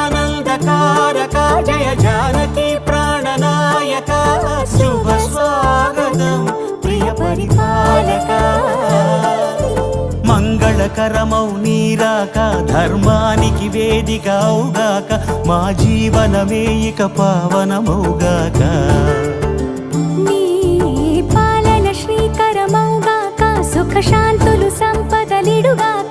జగదానందకారక జయ జానకి ప్రాణనాయక శుభ స్వాగతం ప్రియ పరిపాలక మంగళకరమౌ నీరాక ధర్మానికి వేదిక అవుగాక మా జీవనమే ఇక పావనమౌగాక నీ పాలన శ్రీకరమౌగాక సుఖ శాంతులు సంపదలిడుగాక